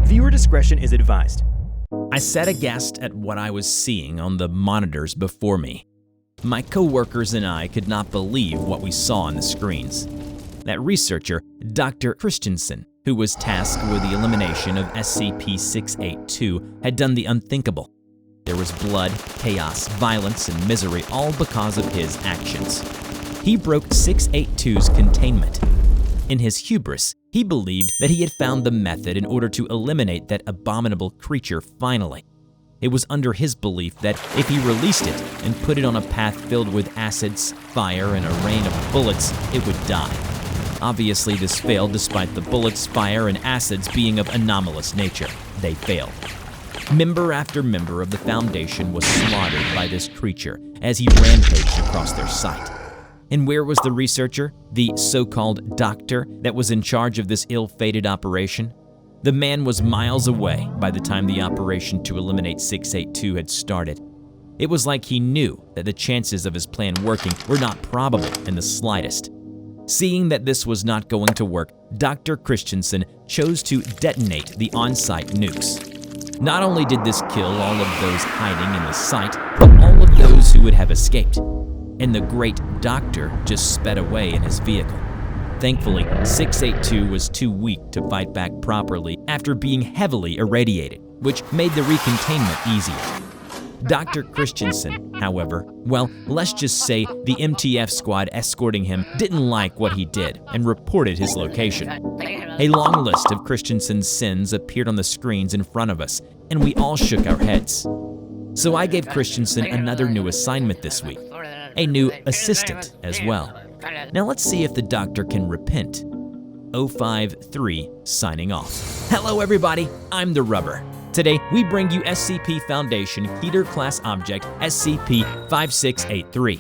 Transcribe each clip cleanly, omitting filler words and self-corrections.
Viewer discretion is advised. I sat aghast at what I was seeing on the monitors before me. My co-workers and I could not believe what we saw on the screens. That researcher, Dr. Christensen, who was tasked with the elimination of SCP-5682, had done the unthinkable. There was blood, chaos, violence, and misery, all because of his actions. He broke 682's containment. In his hubris, he believed that he had found the method in order to eliminate that abominable creature finally. It was under his belief that if he released it and put it on a path filled with acids, fire, and a rain of bullets, it would die. Obviously, this failed despite the bullets, fire, and acids being of anomalous nature. They failed. Member after member of the Foundation was slaughtered by this creature as he rampaged across their site. And where was the researcher, the so-called doctor that was in charge of this ill-fated operation? The man was miles away by the time the operation to eliminate 682 had started. It was like he knew that the chances of his plan working were not probable in the slightest. Seeing that this was not going to work, Dr. Christensen chose to detonate the on-site nukes. Not only did this kill all of those hiding in the site, but all of those who would have escaped. And the great doctor just sped away in his vehicle. Thankfully, 682 was too weak to fight back properly after being heavily irradiated, which made the recontainment easier. Dr. Christensen, however, well, let's just say the MTF squad escorting him didn't like what he did and reported his location. A long list of Christensen's sins appeared on the screens in front of us, and we all shook our heads. So I gave Christensen another new assignment this week, a new assistant as well. Now let's see if the doctor can repent. 053 signing off. Hello everybody, I'm TheRubber. Today we bring you SCP Foundation KETER class object SCP-5683.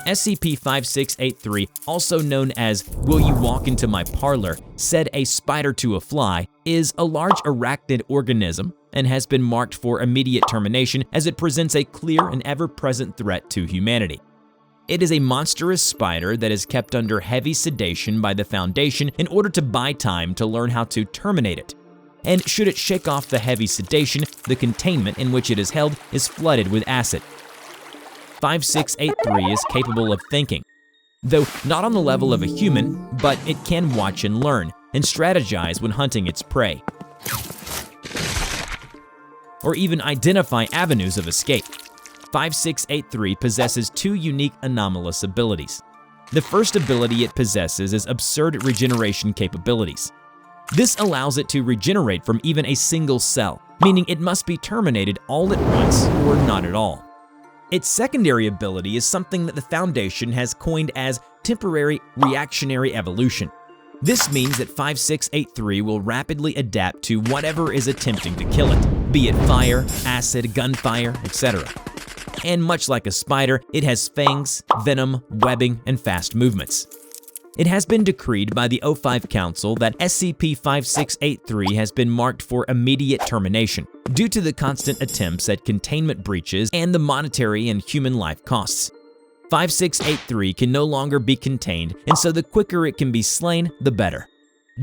SCP-5683, also known as Will You Walk Into My Parlor, said a spider to a fly, is a large arachnid organism and has been marked for immediate termination as it presents a clear and ever-present threat to humanity. It is a monstrous spider that is kept under heavy sedation by the Foundation in order to buy time to learn how to terminate it. And should it shake off the heavy sedation, the containment in which it is held is flooded with acid. 5683 is capable of thinking, though not on the level of a human, but it can watch and learn, and strategize when hunting its prey, or even identify avenues of escape. 5683 possesses two unique anomalous abilities. The first ability it possesses is absurd regeneration capabilities. This allows it to regenerate from even a single cell, meaning it must be terminated all at once or not at all. Its secondary ability is something that the Foundation has coined as temporary reactionary evolution. This means that 5683 will rapidly adapt to whatever is attempting to kill it, be it fire, acid, gunfire, etc. And much like a spider, it has fangs, venom, webbing, and fast movements. It has been decreed by the O5 Council that SCP-5683 has been marked for immediate termination due to the constant attempts at containment breaches and the monetary and human life costs. 5683 can no longer be contained, and so the quicker it can be slain, the better.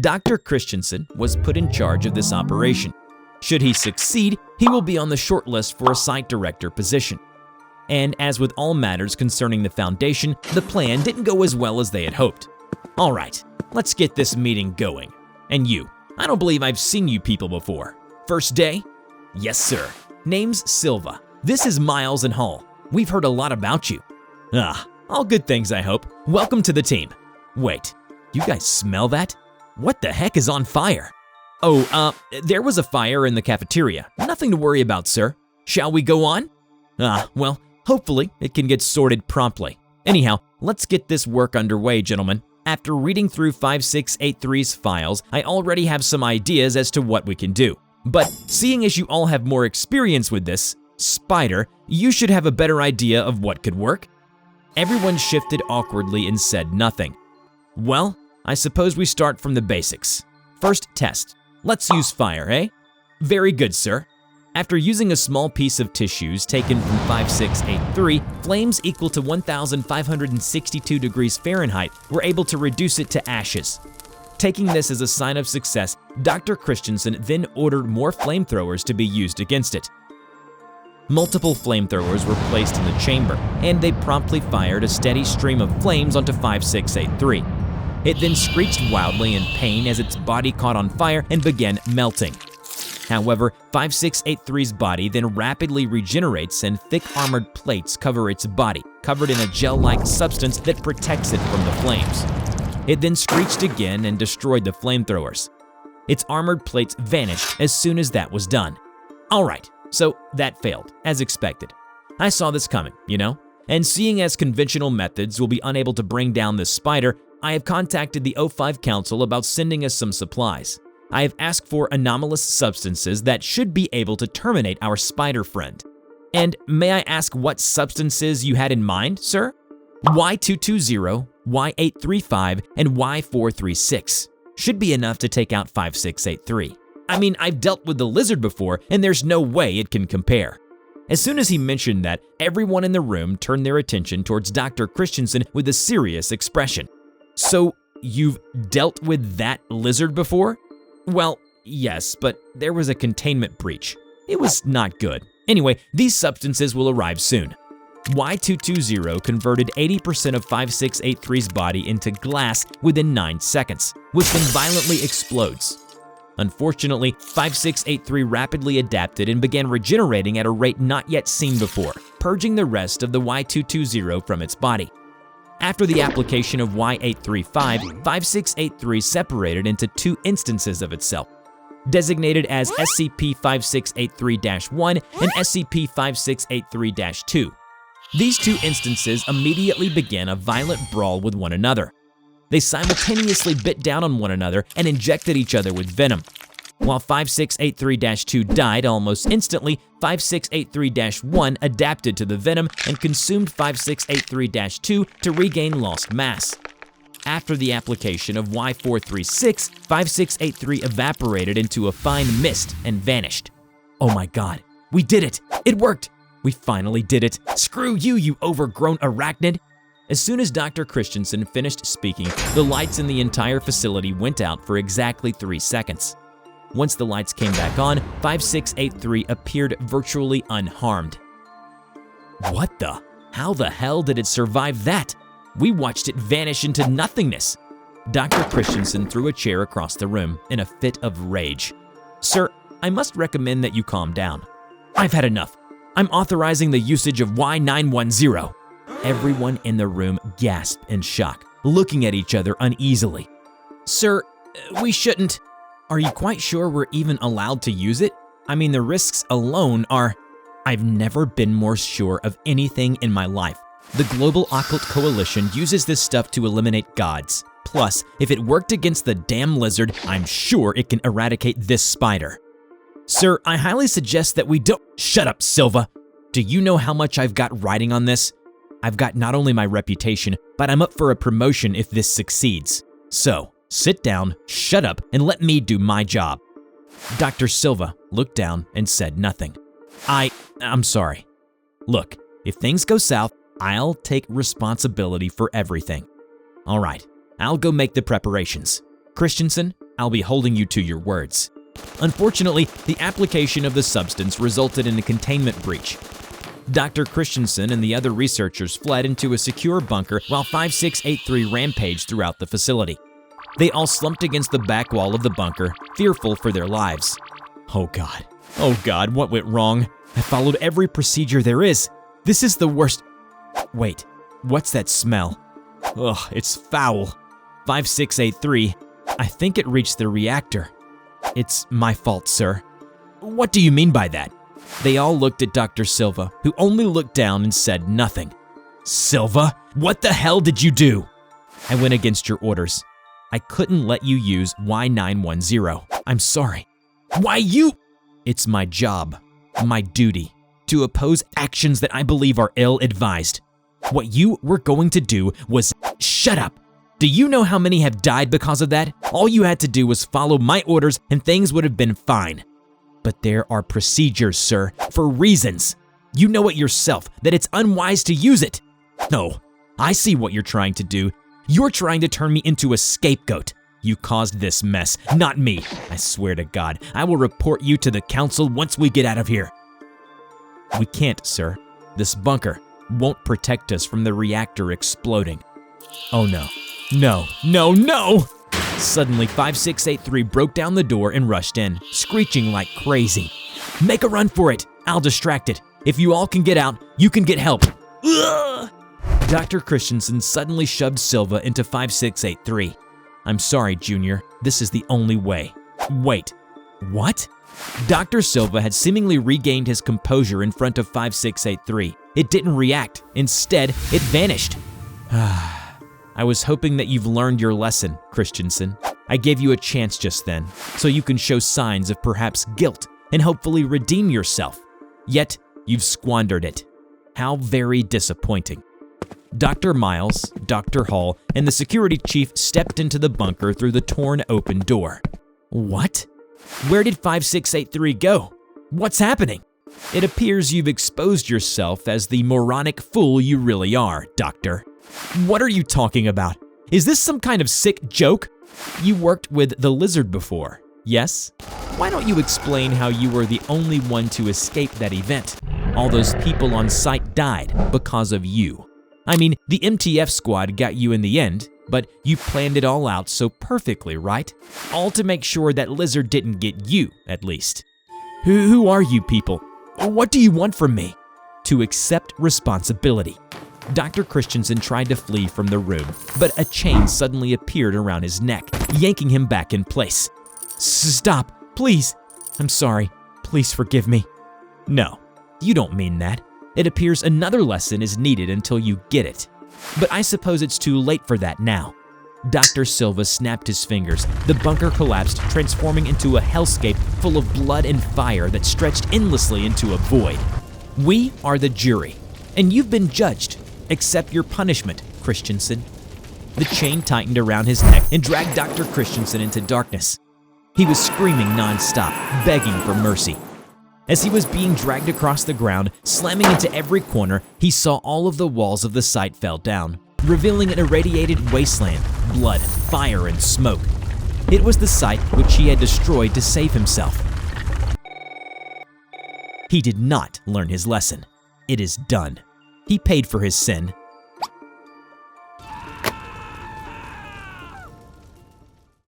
Dr. Christensen was put in charge of this operation. Should he succeed, he will be on the short list for a site director position. And as with all matters concerning the Foundation, the plan didn't go as well as they had hoped. All right, let's get this meeting going. And you, I don't believe I've seen you people before. First day? Yes, sir. Name's Silva. This is Miles and Hull. We've heard a lot about you. All good things, I hope. Welcome to the team. Wait, you guys smell that? What the heck is on fire? Oh, there was a fire in the cafeteria. Nothing to worry about, sir. Shall we go on? Well, hopefully it can get sorted promptly. Anyhow, let's get this work underway, gentlemen. After reading through 5683's files, I already have some ideas as to what we can do. But seeing as you all have more experience with this spider, you should have a better idea of what could work. Everyone shifted awkwardly and said nothing. Well, I suppose we start from the basics. First test. Let's use fire, eh? Very good, sir. After using a small piece of tissues taken from 5683, flames equal to 1,562 degrees Fahrenheit were able to reduce it to ashes. Taking this as a sign of success, Dr. Christensen then ordered more flamethrowers to be used against it. Multiple flamethrowers were placed in the chamber, and they promptly fired a steady stream of flames onto 5683. It then screeched wildly in pain as its body caught on fire and began melting. However, 5683's body then rapidly regenerates and thick armored plates cover its body, covered in a gel-like substance that protects it from the flames. It then screeched again and destroyed the flamethrowers. Its armored plates vanished as soon as that was done. Alright, so that failed, as expected. I saw this coming, you know? And seeing as conventional methods will be unable to bring down this spider, I have contacted the O5 Council about sending us some supplies. I have asked for anomalous substances that should be able to terminate our spider friend. And may I ask what substances you had in mind, sir? Y220, Y835, and Y436 should be enough to take out 5683. I mean, I've dealt with the lizard before, and there's no way it can compare. As soon as he mentioned that, everyone in the room turned their attention towards Dr. Christensen with a serious expression. So, you've dealt with that lizard before? Well, yes, but there was a containment breach. It was not good. Anyway, these substances will arrive soon. Y220 converted 80% of 5683's body into glass within 9 seconds, which then violently explodes. Unfortunately, 5683 rapidly adapted and began regenerating at a rate not yet seen before, purging the rest of the Y220 from its body. After the application of Y835, 5683 separated into 2 instances of itself, designated as SCP-5683-1 and SCP-5683-2. These 2 instances immediately began a violent brawl with one another. They simultaneously bit down on one another and injected each other with venom. While 5683-2 died almost instantly, 5683-1 adapted to the venom and consumed 5683-2 to regain lost mass. After the application of Y436, 5683 evaporated into a fine mist and vanished. Oh my god, we did it! It worked! We finally did it! Screw you, you overgrown arachnid! As soon as Dr. Christensen finished speaking, the lights in the entire facility went out for exactly 3 seconds. Once the lights came back on, 5683 appeared virtually unharmed. What the? How the hell did it survive that? We watched it vanish into nothingness. Dr. Christensen threw a chair across the room in a fit of rage. Sir, I must recommend that you calm down. I've had enough. I'm authorizing the usage of Y910. Everyone in the room gasped in shock, looking at each other uneasily. Sir, we shouldn't. Are you quite sure we're even allowed to use it? I mean, the risks alone are… I've never been more sure of anything in my life. The Global Occult Coalition uses this stuff to eliminate gods. Plus, if it worked against the damn lizard, I'm sure it can eradicate this spider. Sir, I highly suggest that we don't… Shut up, Silva! Do you know how much I've got riding on this? I've got not only my reputation, but I'm up for a promotion if this succeeds. So, sit down, shut up, and let me do my job. Dr. Silva looked down and said nothing. I'm sorry. Look, if things go south, I'll take responsibility for everything. All right, I'll go make the preparations. Christensen, I'll be holding you to your words. Unfortunately, the application of the substance resulted in a containment breach. Dr. Christensen and the other researchers fled into a secure bunker while 5683 rampaged throughout the facility. They all slumped against the back wall of the bunker, fearful for their lives. Oh God, what went wrong? I followed every procedure there is. This is the worst. Wait, what's that smell? Ugh, it's foul. 5683, I think it reached the reactor. It's my fault, sir. What do you mean by that? They all looked at Dr. Silva, who only looked down and said nothing. Silva, what the hell did you do? I went against your orders. I couldn't let you use Y910. I'm sorry. Why you? It's my job, my duty, to oppose actions that I believe are ill-advised. What you were going to do was… Shut up! Do you know how many have died because of that? All you had to do was follow my orders and things would have been fine. But there are procedures, sir, for reasons. You know it yourself, that it's unwise to use it. No, I see what you're trying to do. You're trying to turn me into a scapegoat. You caused this mess, not me. I swear to God, I will report you to the council once we get out of here. We can't, sir. This bunker won't protect us from the reactor exploding. Oh no. No, no, no! Suddenly, 5683 broke down the door and rushed in, screeching like crazy. Make a run for it! I'll distract it. If you all can get out, you can get help. Ugh! Dr. Christensen suddenly shoved Silva into 5683. I'm sorry, Junior. This is the only way. Wait. What? Dr. Silva had seemingly regained his composure in front of 5683. It didn't react. Instead, it vanished. I was hoping that you've learned your lesson, Christensen. I gave you a chance just then, so you can show signs of perhaps guilt and hopefully redeem yourself. Yet, you've squandered it. How very disappointing. Dr. Miles, Dr. Hall, and the security chief stepped into the bunker through the torn open door. What? Where did 5683 go? What's happening? It appears you've exposed yourself as the moronic fool you really are, Doctor. What are you talking about? Is this some kind of sick joke? You worked with the lizard before, yes? Why don't you explain how you were the only one to escape that event? All those people on site died because of you. I mean, the MTF squad got you in the end, but you planned it all out so perfectly, right? All to make sure that lizard didn't get you, at least. Who are you people? What do you want from me? To accept responsibility. Dr. Christensen tried to flee from the room, but a chain suddenly appeared around his neck, yanking him back in place. Stop, please. I'm sorry. Please forgive me. No, you don't mean that. It appears another lesson is needed until you get it. But I suppose it's too late for that now. Dr. Silva snapped his fingers. The bunker collapsed, transforming into a hellscape full of blood and fire that stretched endlessly into a void. We are the jury, and you've been judged. Accept your punishment, Christensen. The chain tightened around his neck and dragged Dr. Christensen into darkness. He was screaming nonstop, begging for mercy. As he was being dragged across the ground, slamming into every corner, he saw all of the walls of the site fell down, revealing an irradiated wasteland, blood, fire, and smoke. It was the site which he had destroyed to save himself. He did not learn his lesson. It is done. He paid for his sin,